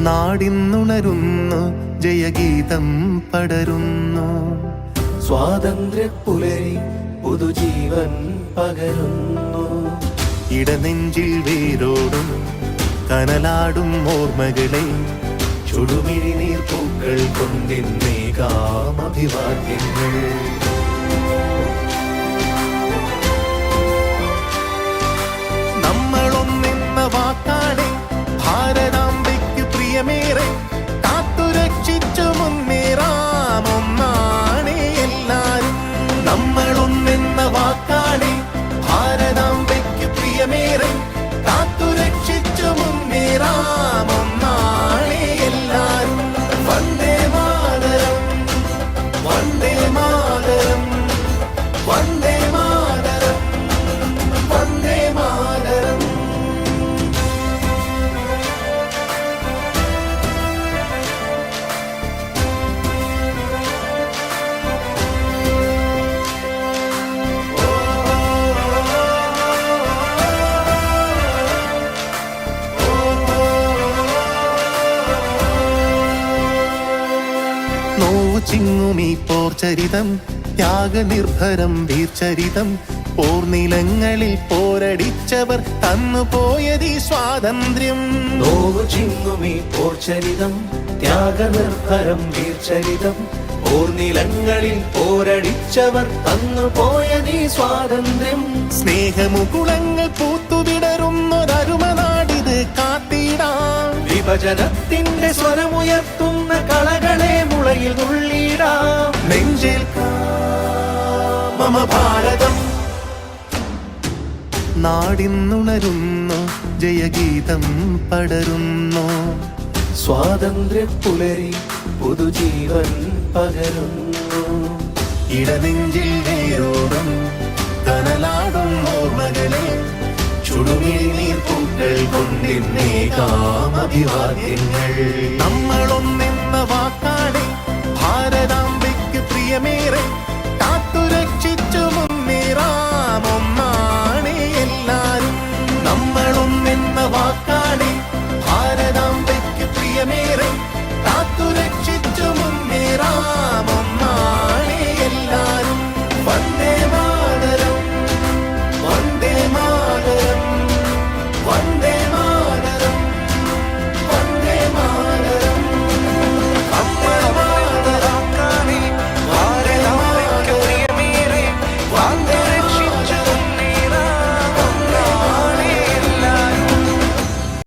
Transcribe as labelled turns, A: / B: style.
A: നാടിന്നുണരുന്നു, ജയഗീതം പടരുന്നു.
B: സ്വാതന്ത്ര്യ പുലരി പുതുജീവൻ പകരുന്നു.
A: ഇടനെഞ്ചിൽ വേരോടും കനലാടും ഓർമ്മകളെ ചുടുമിഴി നീർപ്പൂക്കൾ കൊണ്ടിന്നേകാം അഭിവാദ്യങ്ങൾ. നമ്മളൊന്നെന്ന വാക്കാണ് ഭാരതാംബയ്ക്ക് പ്രിയമേറെ, കാത്തുരക്ഷിച്ചു മുന്നേറാം ഒന്നാണ് എല്ലാരും. നമ്മളൊന്നെന്ന വാക്കാണ് ഭാരതാംബയ്ക്ക് പ്രിയമേറെ, കാത്തുരക്ഷിച്ചു മുന്നേറാം ഒന്നാണ് എല്ലാരും. വന്ദേ മാതരം, വന്ദേ മാതരം, വന്ദേ മാതരം, വന്ദേ മാതരം. നോവു ചിങ്ങുമീ പോർചരിതം, ത്യാഗനിർഭരം വീർചരിതം. പോർനിലങ്ങളിൽ പോരടിച്ചവർ തന്നുപോയതീ സ്വാതന്ത്ര്യം.
B: നോവു ചിങ്ങുമീ പോർചരിതം, ത്യാഗനിർഭരം വീർചരിതം. പോർനിലങ്ങളിൽ പോരടിച്ചവർ തന്നുപോയതീ സ്വാതന്ത്ര്യം.
A: സ്നേഹമുകുളങ്ങൾ പൂത്തുവിടരുന്നൊരരുമനാടിത് കാത്തിടാം.
B: വിഭജനത്തിന്റെ സ്വരമുയർത്തുന്ന കളകളെ മുളയിൽ നുള്ളിടാം.
A: നെഞ്ചിൽ മമ ഭാരതം. നാടിന്നുണരുന്നു, ജയഗീതം പടരുന്നു.
B: സ്വാതന്ത്ര്യ പുലരി പുതുജീവൻ പകരുന്നു.
A: ഇടനെഞ്ചിൽ വേരോടും കനലാടും ഓർമ്മകളെ ചുടുമിഴി നീർപ്പൂക്കൾ കൊണ്ടിന്നേകാം അഭിവാദ്യങ്ങൾ. നമ്മളൊന്നെന്ന വാക്കാണ് ഭാരതാംബയ്ക്ക് പ്രിയമേറെ, കാത്തുരക്ഷിച്ചു മുന്നേറാം ഒന്നാണ് എല്ലാരും. നമ്മളൊന്നെന്ന വാക്കാണ്